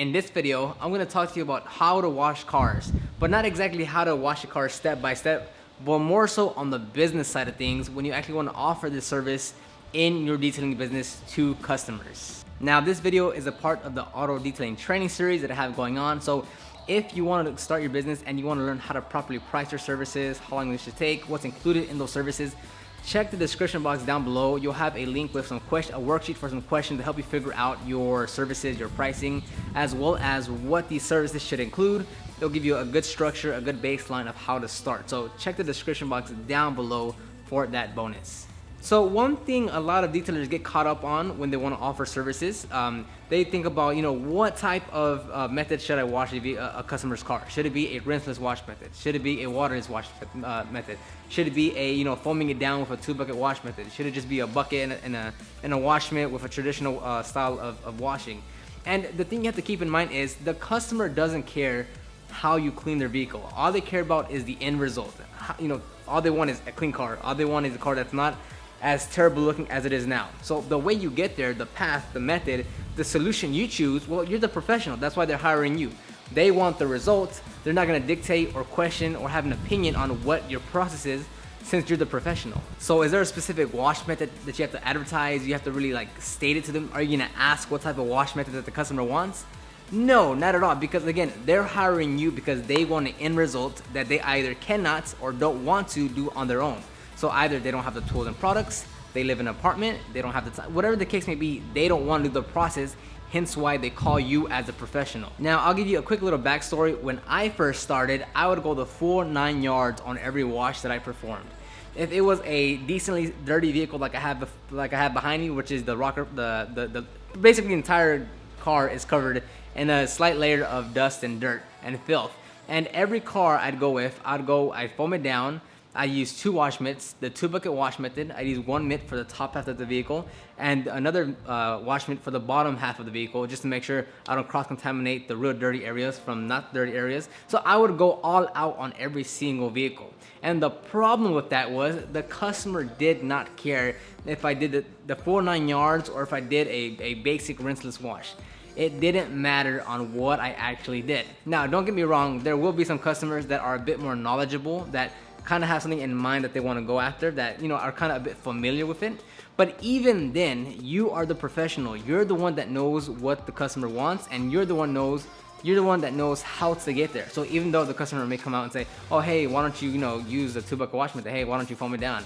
In this video, I'm going to talk to you about how to wash cars, but not exactly how to wash a car step by step, but more so on the business side of things when you actually want to offer this service in your detailing business to customers. Now, this video is a part of the auto detailing training series that I have going on. So if you want to start your business and you want to learn how to properly price your services, how long this should take, what's included in those services, check the description box down below. You'll have a link with a worksheet for some questions to help you figure out your services, your pricing, as well as what these services should include. It'll give you a good structure, a good baseline of how to start. So check the description box down below for that bonus. So one thing a lot of detailers get caught up on when they want to offer services, they think about, what type of method should I wash a customer's car? Should it be a rinseless wash method? Should it be a waterless wash method? Should it be a foaming it down with a 2-bucket wash method? Should it just be a bucket and a wash mitt with a traditional style of washing? And the thing you have to keep in mind is the customer doesn't care how you clean their vehicle. All they care about is the end result. All they want is a clean car. All they want is a car that's not as terrible looking as it is now. So the way you get there, the path, the method, the solution you choose, well, you're the professional. That's why they're hiring you. They want the results. They're not gonna dictate or question or have an opinion on what your process is, since you're the professional. So is there a specific wash method that you have to advertise? You have to really state it to them? Are you gonna ask what type of wash method that the customer wants? No, not at all, because again, they're hiring you because they want an end result that they either cannot or don't want to do on their own. So either they don't have the tools and products, they live in an apartment, they don't have the time, whatever the case may be, they don't want to do the process, hence why they call you as a professional. Now, I'll give you a quick little backstory. When I first started, I would go the full 9 yards on every wash that I performed. If it was a decently dirty vehicle like I have behind me, which is the rocker, basically the entire car is covered in a slight layer of dust and dirt and filth. And every car I'd go with, I'd foam it down. I use 2 wash mitts, the 2-bucket wash method. I use 1 mitt for the top half of the vehicle and another wash mitt for the bottom half of the vehicle, just to make sure I don't cross-contaminate the real dirty areas from not dirty areas. So I would go all out on every single vehicle. And the problem with that was the customer did not care if I did the full 9 yards or if I did a basic rinseless wash. It didn't matter on what I actually did. Now, don't get me wrong, there will be some customers that are a bit more knowledgeable, that kind of have something in mind that they want to go after, that are kind of a bit familiar with it. But even then, you are the professional. You're the one that knows what the customer wants, and you're the one that knows how to get there. So even though the customer may come out and say, oh hey, why don't you use the 2-bucket wash method, hey, why don't you foam it down?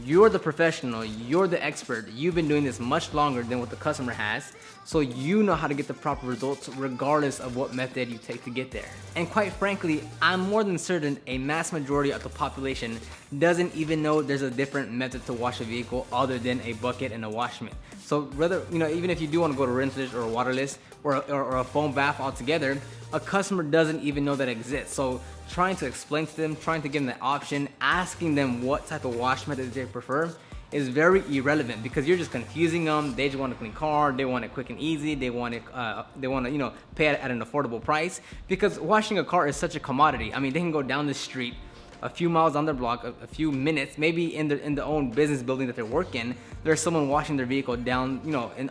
You're the professional, you're the expert. You've been doing this much longer than what the customer has, so you know how to get the proper results regardless of what method you take to get there. And quite frankly, I'm more than certain a mass majority of the population doesn't even know there's a different method to wash a vehicle other than a bucket and a wash mitt. So whether, even if you do want to go to rinseless or waterless or a foam bath altogether, a customer doesn't even know that exists. So trying to explain to them, trying to give them that option, asking them what type of wash method they prefer is very irrelevant, because you're just confusing them. They just want a clean car, they want it quick and easy, they want to pay it at an affordable price, because washing a car is such a commodity. I mean, they can go down the street a few miles on their block, a few minutes, maybe in their own business building that they work in, there's someone washing their vehicle down,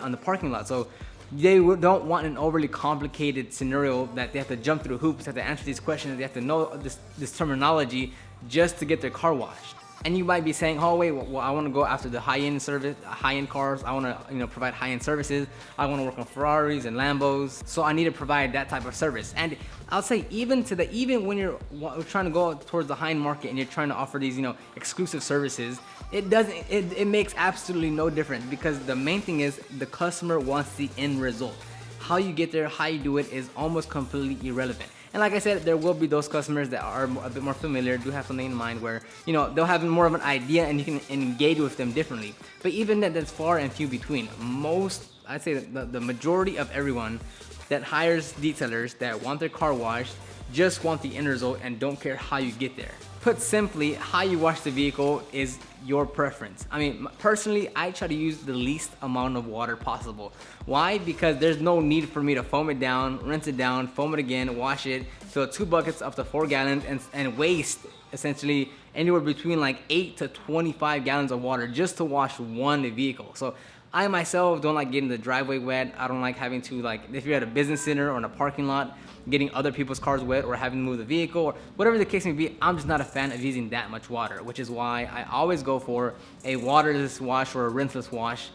on the parking lot. So they don't want an overly complicated scenario that they have to jump through hoops, have to answer these questions, they have to know this terminology just to get their car washed. And you might be saying, oh wait, well, I want to go after the high-end cars. I want to provide high-end services. I want to work on Ferraris and Lambos, so I need to provide that type of service. And I'll say even when you're trying to go towards the high-end market and you're trying to offer these exclusive services, it makes absolutely no difference, because the main thing is the customer wants the end result. How you get there, how you do it is almost completely irrelevant. And like I said, there will be those customers that are a bit more familiar, do have something in mind where, they'll have more of an idea and you can engage with them differently. But even that's far and few between. I'd say that the majority of everyone that hires detailers that want their car washed just want the end result and don't care how you get there. Put simply, how you wash the vehicle is your preference. I mean, personally, I try to use the least amount of water possible. Why? Because there's no need for me to foam it down, rinse it down, foam it again, wash it, fill 2 buckets up to 4 gallons, and waste essentially anywhere between 8 to 25 gallons of water just to wash one vehicle. So I myself don't like getting the driveway wet. I don't like having to, like, if you're at a business center or in a parking lot, getting other people's cars wet or having to move the vehicle or whatever the case may be. I'm just not a fan of using that much water, which is why I always go for a waterless wash or a rinseless wash.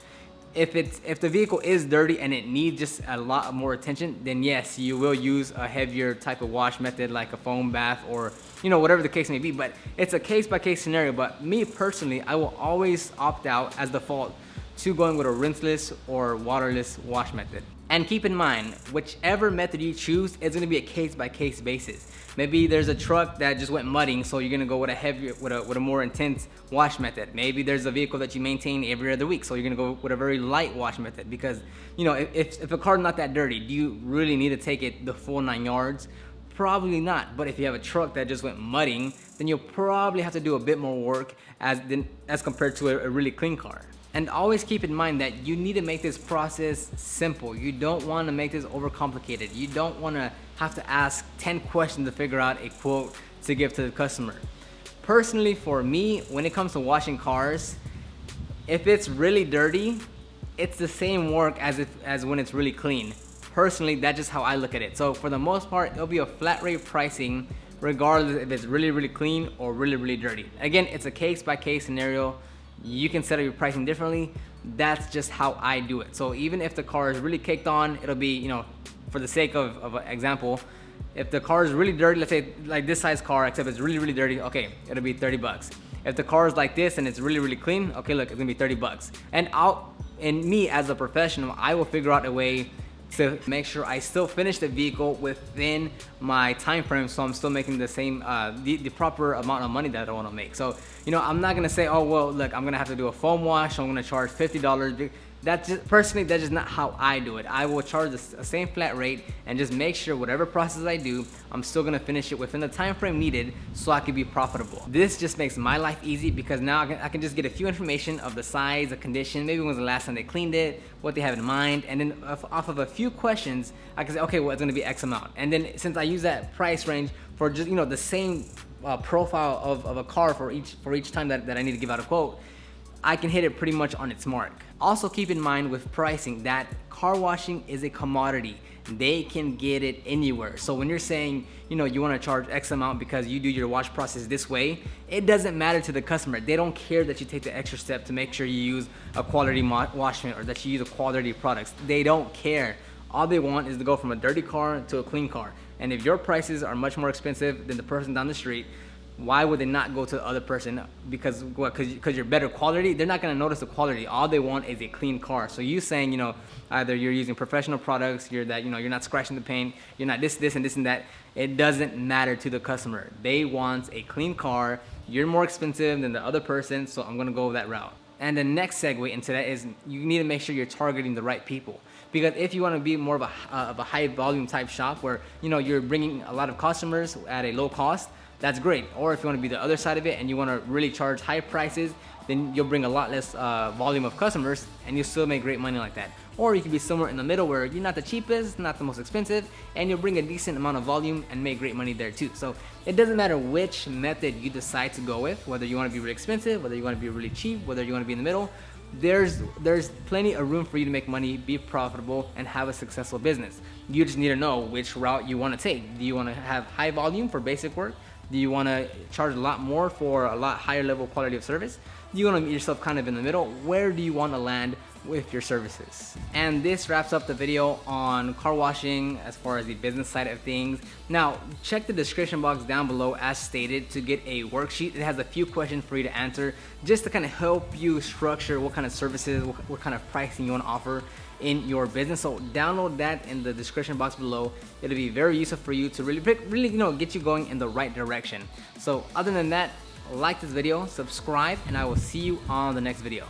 If the vehicle is dirty and it needs just a lot more attention, then yes, you will use a heavier type of wash method like a foam bath or, you know, whatever the case may be. But it's a case-by-case scenario. But me personally, I will always opt out as default to going with a rinseless or waterless wash method. And keep in mind, whichever method you choose is gonna be a case-by-case basis. Maybe there's a truck that just went mudding, so you're gonna go with a heavier, with a more intense wash method. Maybe there's a vehicle that you maintain every other week, so you're gonna go with a very light wash method. Because, you know, if a car's not that dirty, do you really need to take it the full 9 yards? Probably not. But if you have a truck that just went mudding, then you'll probably have to do a bit more work as compared to a really clean car. And always keep in mind that you need to make this process simple. You don't want to make this overcomplicated. You don't want to have to ask 10 questions to figure out a quote to give to the customer. Personally, for me, when it comes to washing cars, if it's really dirty, it's the same work as when it's really clean. Personally, that's just how I look at it. So for the most part, it'll be a flat rate pricing regardless if it's really, really clean or really, really dirty. Again, it's a case-by-case scenario. You can set up your pricing differently. That's just how I do it. So even if the car is really caked on, it'll be, you know, for the sake of an example, if the car is really dirty, let's say like this size car, except it's really, really dirty, okay, it'll be 30 bucks. If the car is like this and it's really, really clean, okay, look, it's gonna be 30 bucks. And me as a professional, I will figure out a way to make sure I still finish the vehicle within my time frame, so I'm still making the same the proper amount of money that I want to make. So, you know, I'm not gonna say, oh well, look, I'm gonna have to do a foam wash, so I'm gonna charge $50. That's just, personally, that's just not how I do it. I will charge the same flat rate and just make sure whatever process I do, I'm still gonna finish it within the time frame needed so I can be profitable. This just makes my life easy because now I can just get a few information of the size, the condition, maybe when was the last time they cleaned it, what they have in mind, and then off of a few questions, I can say, okay, well, it's gonna be X amount. And then since I use that price range for just, you know, the same profile of a car for each time that I need to give out a quote, I can hit it pretty much on its mark. Also keep in mind with pricing that car washing is a commodity. They can get it anywhere. So when you're saying, you know, you want to charge X amount because you do your wash process this way, it doesn't matter to the customer. They don't care that you take the extra step to make sure you use a quality wash or that you use a quality products. They don't care. All they want is to go from a dirty car to a clean car. And if your prices are much more expensive than the person down the street, why would they not go to the other person? Because you're better quality? They're not gonna notice the quality. All they want is a clean car. So you saying, you know, either you're using professional products, you're not scratching the paint, you're not this and that. It doesn't matter to the customer. They want a clean car. You're more expensive than the other person, so I'm gonna go that route. And the next segue into that is you need to make sure you're targeting the right people. Because if you want to be more of a high volume type shop where, you know, you're bringing a lot of customers at a low cost, that's great. Or if you want to be the other side of it and you want to really charge high prices, then you'll bring a lot less volume of customers and you'll still make great money like that. Or you can be somewhere in the middle where you're not the cheapest, not the most expensive, and you'll bring a decent amount of volume and make great money there too. So it doesn't matter which method you decide to go with, whether you want to be really expensive, whether you want to be really cheap, whether you want to be in the middle. There's plenty of room for you to make money, be profitable, and have a successful business. You just need to know which route you want to take. Do you want to have high volume for basic work? Do you want to charge a lot more for a lot higher level quality of service? Do you want to meet yourself kind of in the middle? Where do you want to land with your services? And this wraps up the video on car washing as far as the business side of things. Now, check the description box down below as stated to get a worksheet. It has a few questions for you to answer just to kind of help you structure what kind of services, what kind of pricing you want to offer in your business. So download that in the description box below. It'll be very useful for you to really get you going in the right direction. So other than that, like this video, subscribe, and I will see you on the next video.